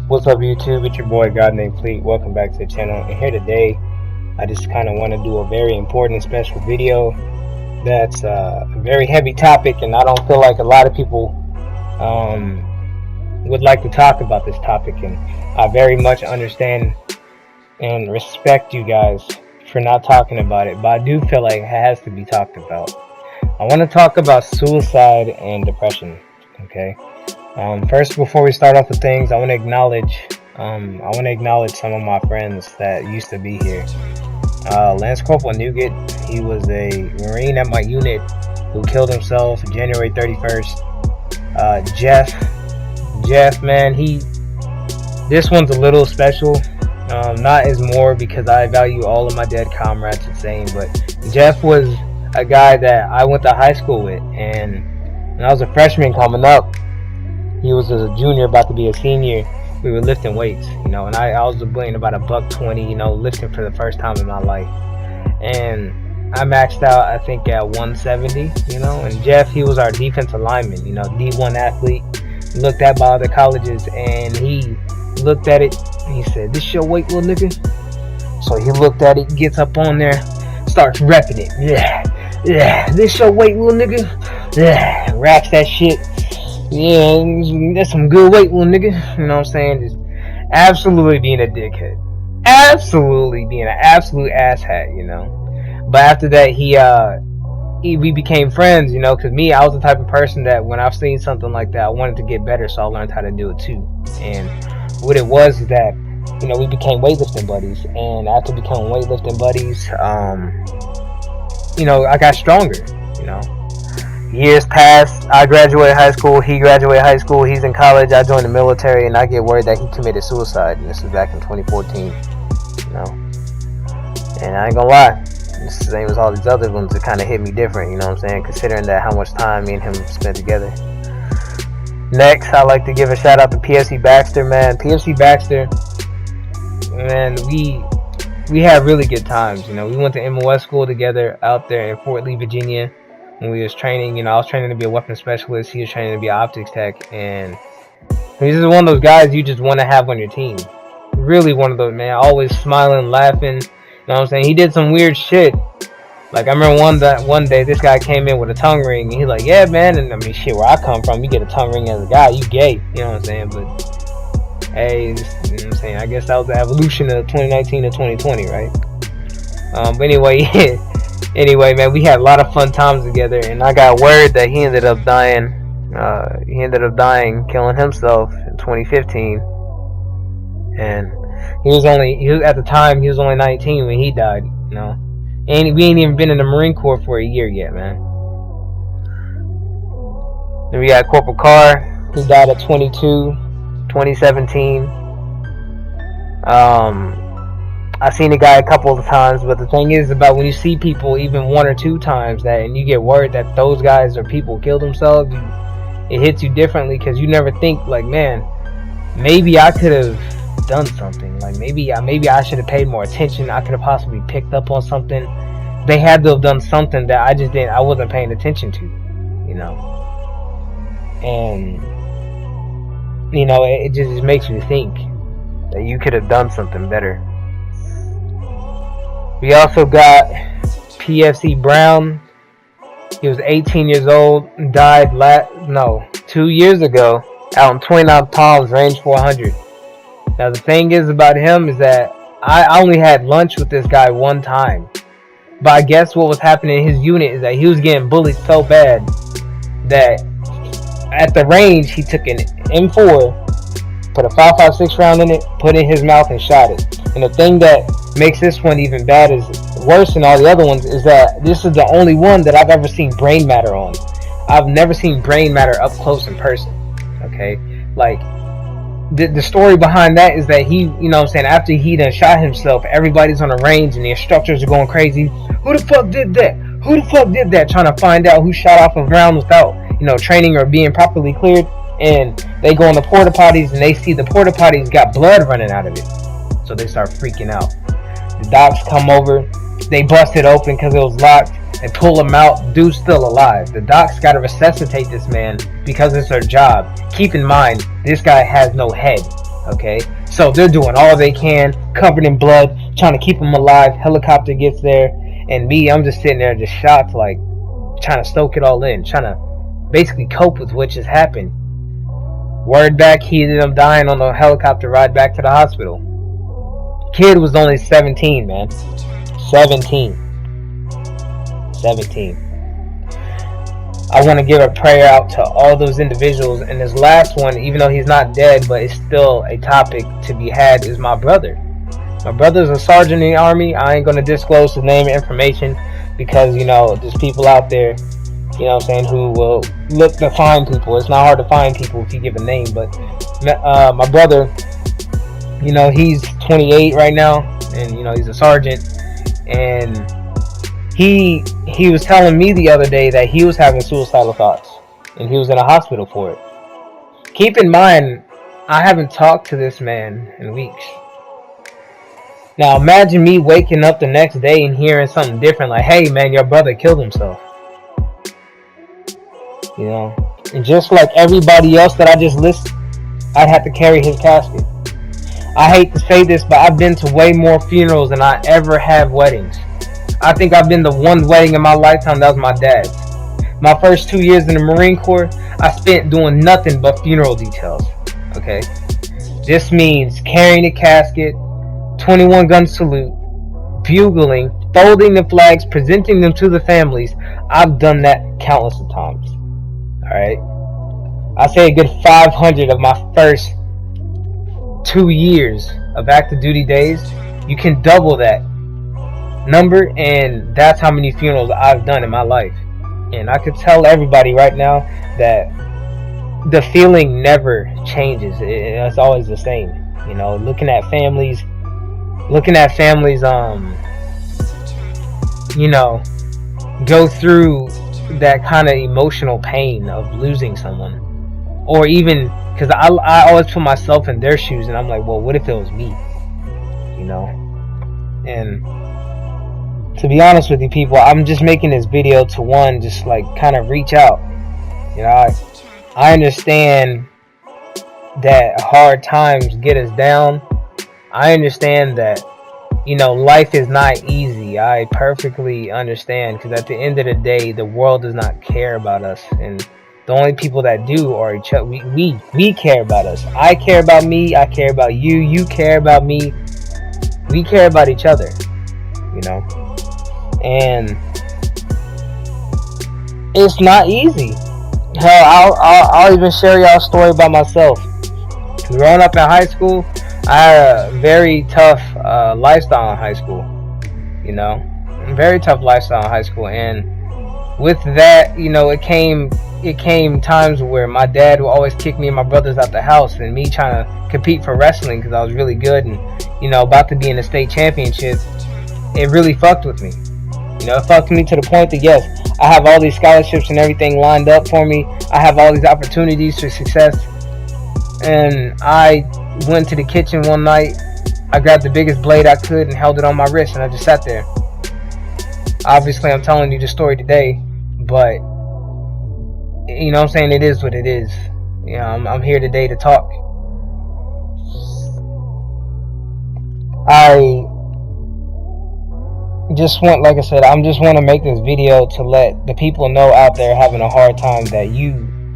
What's up YouTube, it's your boy AGodNameFleet. Welcome back to the channel, and here today I just kind of want to do a very important and special video that's a very heavy topic, and I don't feel like a lot of people would like to talk about this topic, and I very much understand and respect you guys for not talking about it, but I do feel like it has to be talked about. I want to talk about suicide and depression, okay? First, before we start off with things, I want to acknowledge some of my friends that used to be here. Lance Corporal Nugget, he was a Marine at my unit who killed himself January 31st. Jeff, man, this one's a little special. Not as more because I value all of my dead comrades the same, but Jeff was a guy that I went to high school with, and when I was a freshman coming up, he was a junior about to be a senior. We were lifting weights, and I was weighing about $120, lifting for the first time in my life, and I maxed out I think at 170, and Jeff, he was our defensive lineman, D1 athlete, looked at by other colleges, and he looked at it and he said, "This your weight, little nigga?" So he looked at it, gets up on there, starts repping it. Yeah, this your weight, little nigga? Yeah, racks that shit. Yeah, that's some good weight, little nigga. You know what I'm saying? Just absolutely being a dickhead. Absolutely being an absolute asshat, But after that, we became friends, because me, I was the type of person that when I've seen something like that, I wanted to get better, so I learned how to do it too. And what it was is that, we became weightlifting buddies, and after becoming weightlifting buddies, I got stronger, Years passed, I graduated high school, he graduated high school, he's in college, I joined the military, and I get word that he committed suicide, and this was back in 2014, And I ain't gonna lie, it's the same as all these other ones that kind of hit me different, considering that how much time me and him spent together. Next, I like to give a shout out to PFC Baxter, man. PFC Baxter, man, we had really good times, We went to MOS school together out there in Fort Lee, Virginia. When we was training, I was training to be a weapons specialist, he was training to be an optics tech, and he's just one of those guys you just want to have on your team. Really one of those, man, always smiling, laughing, what I'm saying? He did some weird shit. Like, I remember one day this guy came in with a tongue ring, and he's like, yeah, man, and I mean, shit, where I come from, you get a tongue ring as a guy, you gay, what I'm saying? But, hey, what I'm saying? I guess that was the evolution of 2019 to 2020, right? But anyway, man, we had a lot of fun times together, and I got word that he ended up dying. Killing himself in 2015, and at the time he was only 19 when he died, and we ain't even been in the Marine Corps for a year yet, man. Then we got Corporal Carr, he died at 22, 2017. I've seen the guy a couple of times, but the thing is about when you see people even one or two times that, and you get word that those guys or people killed themselves, it hits you differently, because you never think like, man, maybe I could have done something. Like maybe I should have paid more attention. I could have possibly picked up on something. They had to have done something that I wasn't paying attention to, And it just makes you think that you could have done something better. We also got PFC Brown. He was 18 years old, died 2 years ago out in 29 Palms, range 400. Now the thing is about him is that I only had lunch with this guy one time, but I guess what was happening in his unit is that he was getting bullied so bad that at the range he took an M4, put a 5.56 round in it, put it in his mouth, and shot it. And the thing that makes this one even worse than all the other ones is that this is the only one that I've ever seen brain matter on. I've never seen brain matter up close in person. Okay, like the story behind that is that he, after he done shot himself, everybody's on the range and the instructors are going crazy. Who the fuck did that? Who the fuck did that? Trying to find out who shot off a round without, training or being properly cleared. And they go in the porta potties and they see the porta potties got blood running out of it. So they start freaking out. The docs come over, they bust it open because it was locked. They pull him out, dude's still alive. The docs gotta resuscitate this man because it's their job. Keep in mind, this guy has no head, Okay, so they're doing all they can, covered in blood, trying to keep him alive. Helicopter gets there, and me, I'm just sitting there just shocked, like trying to soak it all in, trying to basically cope with what just happened. Word back, he ended up dying on the helicopter ride back to the hospital. Kid was only 17, man. 17. I want to give a prayer out to all those individuals. And this last one, even though he's not dead, but it's still a topic to be had, is my brother. My brother's a sergeant in the Army. I ain't going to disclose his name and information because, you know, there's people out there, you know what I'm saying, who will look to find people. It's not hard to find people if you give a name. But my brother, you know, he's 28 right now, and, you know, he's a sergeant. And he was telling me the other day that he was having suicidal thoughts, and he was in a hospital for it. Keep in mind, I haven't talked to this man in weeks. Now imagine me waking up the next day and hearing something different, like, hey man, your brother killed himself. You know, and just like everybody else that I just listed, I'd have to carry his casket. I hate to say this, but I've been to way more funerals than I ever have weddings. I think I've been to one wedding in my lifetime. That was my dad's. My first 2 years in the Marine Corps, I spent doing nothing but funeral details. Okay? This means carrying a casket, 21 gun salute, bugling, folding the flags, presenting them to the families. I've done that countless of times. Alright? I say a good 500 of my first 2 years of active duty days. You can double that number, and that's how many funerals I've done in my life. And I could tell everybody right now that the feeling never changes. It's always the same. You know, looking at families, you know, go through that kind of emotional pain of losing someone. Or even, because I always put myself in their shoes, and I'm like, well, what if it was me? You know? And to be honest with you people, I'm just making this video to, one, just like kind of reach out. You know, I understand that hard times get us down. I understand that, you know, life is not easy. I perfectly understand, because at the end of the day, the world does not care about us, and the only people that do are each other. We care about us. I care about me. I care about you. You care about me. We care about each other. You know? And it's not easy. Hell, I'll even share y'all a story about myself. Growing up in high school, I had a very tough lifestyle in high school. You know? Very tough lifestyle in high school. And with that, you know, it came times where my dad would always kick me and my brothers out the house, and me trying to compete for wrestling because I was really good and, you know, about to be in the state championship. It really fucked with me. You know, it fucked me to the point that, yes, I have all these scholarships and everything lined up for me. I have all these opportunities for success. And I went to the kitchen one night. I grabbed the biggest blade I could and held it on my wrist, and I just sat there. Obviously, I'm telling you the story today, but, you know what I'm saying, it is what it is. You know, I'm here today to talk. I just want, like I said, I just want to make this video to let the people know out there having a hard time that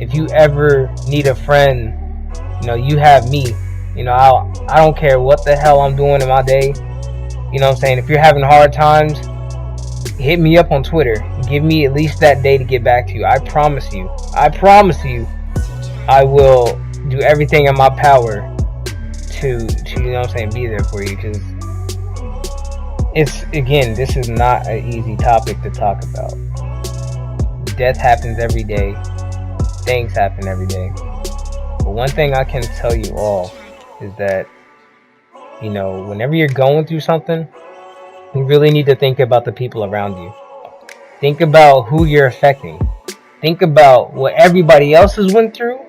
if you ever need a friend, you know, you have me. You know, I don't care what the hell I'm doing in my day. You know what I'm saying? If you're having hard times, hit me up on Twitter. Give me at least that day to get back to you. I promise you, I will do everything in my power to you know what I'm saying, be there for you. Because this is not an easy topic to talk about. Death happens every day. Things happen every day. But one thing I can tell you all is that, you know, whenever you're going through something, you really need to think about the people around you. Think about who you're affecting. Think about what everybody else has went through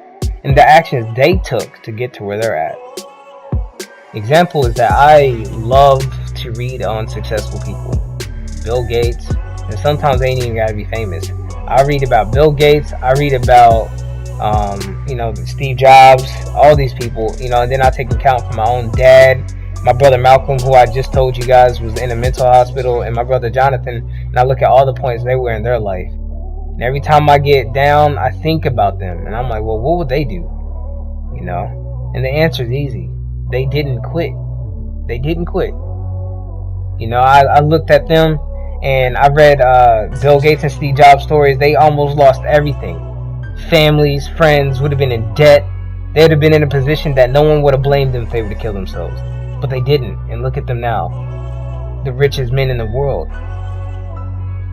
and the actions they took to get to where they're at. Example is that I love to read on successful people. Bill Gates, and sometimes they ain't even gotta be famous. I read about Bill Gates. I read about You know, Steve Jobs, all these people, you know, and then I take account for my own dad, my brother Malcolm, who I just told you guys was in a mental hospital, and my brother Jonathan, and I look at all the points they were in their life. And every time I get down, I think about them, and I'm like, well, what would they do? You know? And the answer is easy. They didn't quit. They didn't quit. You know, I looked at them, and I read Bill Gates and Steve Jobs stories. They almost lost everything. Families, friends, would have been in debt. They would have been in a position that no one would have blamed them if they were to kill themselves. But they didn't, and look at them now. The richest men in the world.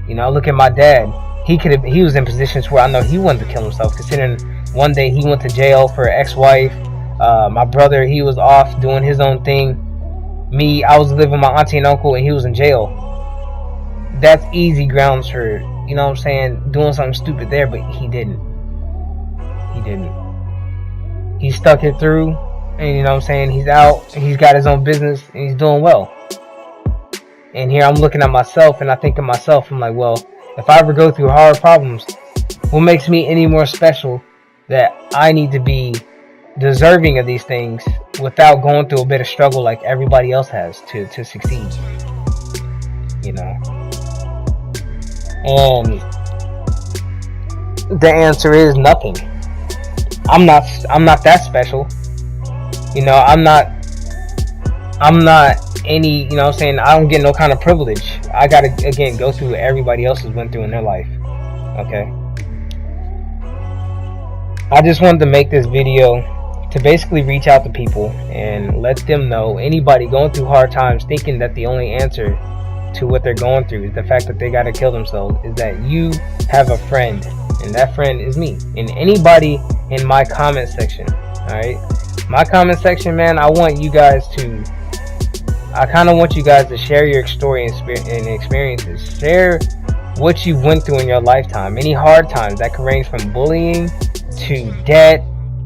You know, look at my dad. He was in positions where I know he wanted to kill himself, considering one day he went to jail for an ex-wife. My brother, he was off doing his own thing. Me, I was living with my auntie and uncle, and he was in jail. That's easy grounds for, you know what I'm saying, doing something stupid there, but he didn't. He didn't. He stuck it through, and you know what I'm saying, he's out, and he's got his own business, and he's doing well. And here I'm looking at myself, and I think to myself, I'm like, well, if I ever go through hard problems, what makes me any more special that I need to be deserving of these things without going through a bit of struggle like everybody else has to succeed? You know? And the answer is nothing. I'm not that special. You know, I'm not any, you know what I'm saying, I don't get no kind of privilege. I gotta, again, go through what everybody else has went through in their life. Okay? I just wanted to make this video to basically reach out to people and let them know, anybody going through hard times thinking that the only answer to what they're going through is the fact that they gotta kill themselves, is that you have a friend, and that friend is me. And anybody in my comment section, alright? My comment section, man, I want you guys to, I kind of want you guys to share your story and experiences. Share what you went through in your lifetime. Any hard times. That could range from bullying to debt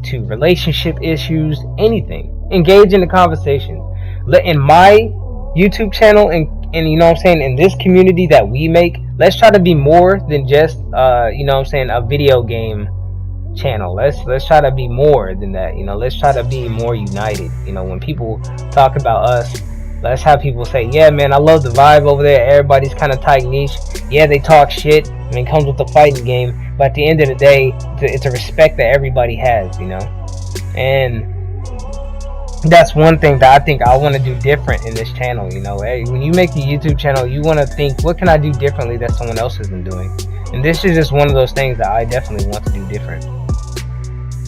to relationship issues, anything. Engage in the conversation. In my YouTube channel and you know what I'm saying, in this community that we make, let's try to be more than just you know what I'm saying, a video game channel. Let's try to be more than that. You know, let's try to be more united. You know, when people talk about us, let's have people say, yeah, man, I love the vibe over there. Everybody's kind of tight niche. Yeah, they talk shit. I mean, it comes with the fighting game. But at the end of the day, it's a respect that everybody has, you know. And that's one thing that I think I want to do different in this channel, you know. Hey, when you make a YouTube channel, you want to think, what can I do differently that someone else isn't doing? And this is just one of those things that I definitely want to do different.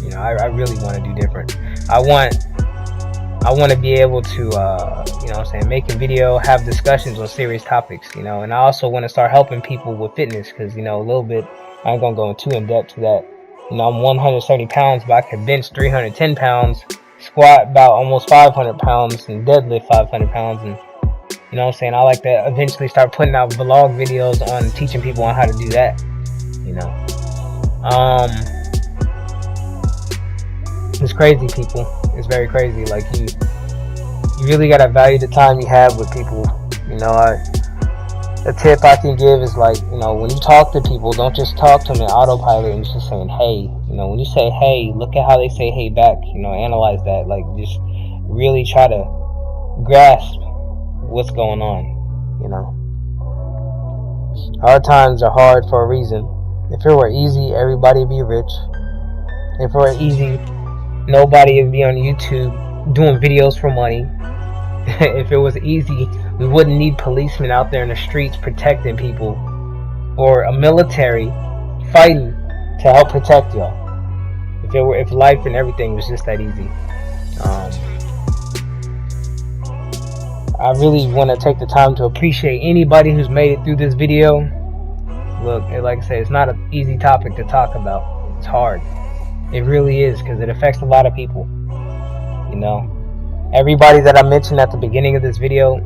You know, I really want to do different. I want to be able to, you know what I'm saying, make a video, have discussions on serious topics, you know. And I also want to start helping people with fitness, because, you know, a little bit, I ain't going to go too in depth to that. You know, I'm 170 pounds, but I can bench 310 pounds, squat about almost 500 pounds, and deadlift 500 pounds. And, you know what I'm saying, I like to eventually start putting out vlog videos on teaching people on how to do that, you know. It's crazy, people. It's very crazy. Like, you really gotta value the time you have with people. You know, a tip I can give is, like, you know, when you talk to people, don't just talk to them in autopilot and just saying hey. You know, when you say hey, look at how they say hey back. You know, analyze that. Like, just really try to grasp what's going on. You know, hard times are hard for a reason. If it were easy, everybody would be rich. If it were easy, nobody would be on YouTube doing videos for money. If it was easy, we wouldn't need policemen out there in the streets protecting people, or a military fighting to help protect y'all. If life and everything was just that easy. I really want to take the time to appreciate anybody who's made it through this video. Look, like I said, it's not an easy topic to talk about. It's hard. It really is, because it affects a lot of people. You know, everybody that I mentioned at the beginning of this video,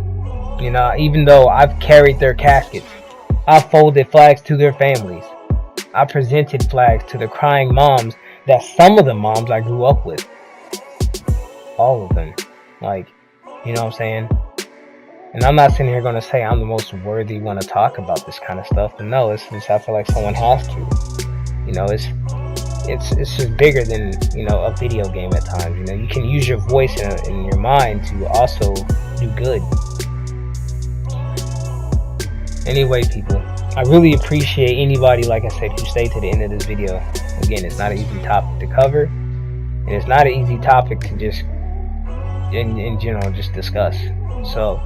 you know, even though I've carried their caskets, I folded flags to their families. I presented flags to the crying moms that some of the moms I grew up with. All of them. Like, you know what I'm saying? And I'm not sitting here going to say I'm the most worthy one to talk about this kind of stuff. But no, it's just, I feel like someone has to. You know, it's just bigger than, you know, a video game at times. You know, you can use your voice and your mind to also do good. Anyway, people, I really appreciate anybody, like I said, who stayed to the end of this video. Again, it's not an easy topic to cover, and it's not an easy topic to just in general just discuss. So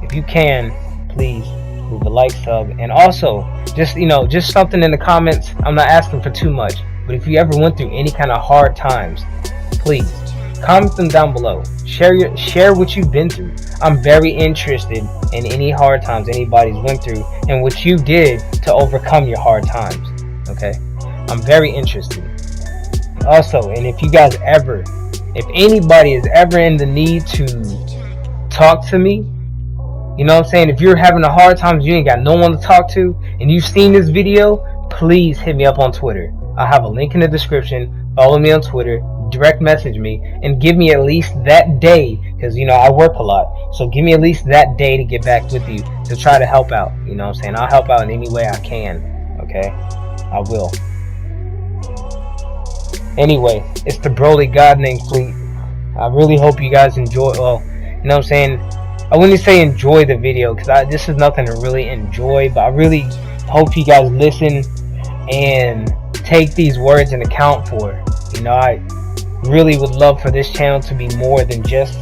if you can, please leave a like, sub, and also just, you know, just something in the comments. I'm not asking for too much, but if you ever went through any kind of hard times, please comment them down below. Share what you've been through. I'm very interested in any hard times anybody's went through and what you did to overcome your hard times. Okay, I'm very interested. Also, and if you guys ever, if anybody is ever in the need to talk to me, you know what I'm saying, if you're having a hard time, you ain't got no one to talk to, and you've seen this video, please hit me up on Twitter. I'll have a link in the description. Follow me on Twitter, direct message me, and give me at least that day, because, you know, I work a lot, so give me at least that day to get back with you to try to help out. You know what I'm saying, I'll help out in any way I can. Okay, I will. Anyway, it's the Broly AGodNameFleet. I really hope you guys enjoy. Well, you know what I'm saying, I wouldn't say enjoy the video, because this is nothing to really enjoy, but I really hope you guys listen and take these words in account for. You know, I really would love for this channel to be more than just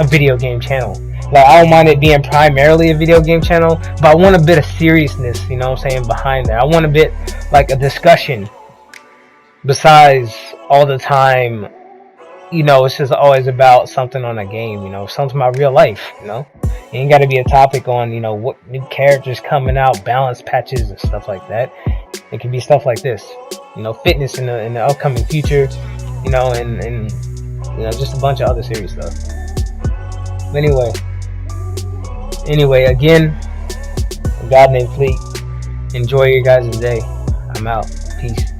a video game channel. Like, I don't mind it being primarily a video game channel, but I want a bit of seriousness, you know what I'm saying, behind that. I want a bit like a discussion besides all the time, you know, it's just always about something on a game, you know, something about real life, you know. It ain't got to be a topic on, you know, what new characters coming out, balance patches and stuff like that. It can be stuff like this, you know, fitness in the upcoming future, you know, and you know, just a bunch of other serious stuff. But anyway, again, AGodNameFleet. Enjoy your guys' day. I'm out. Peace.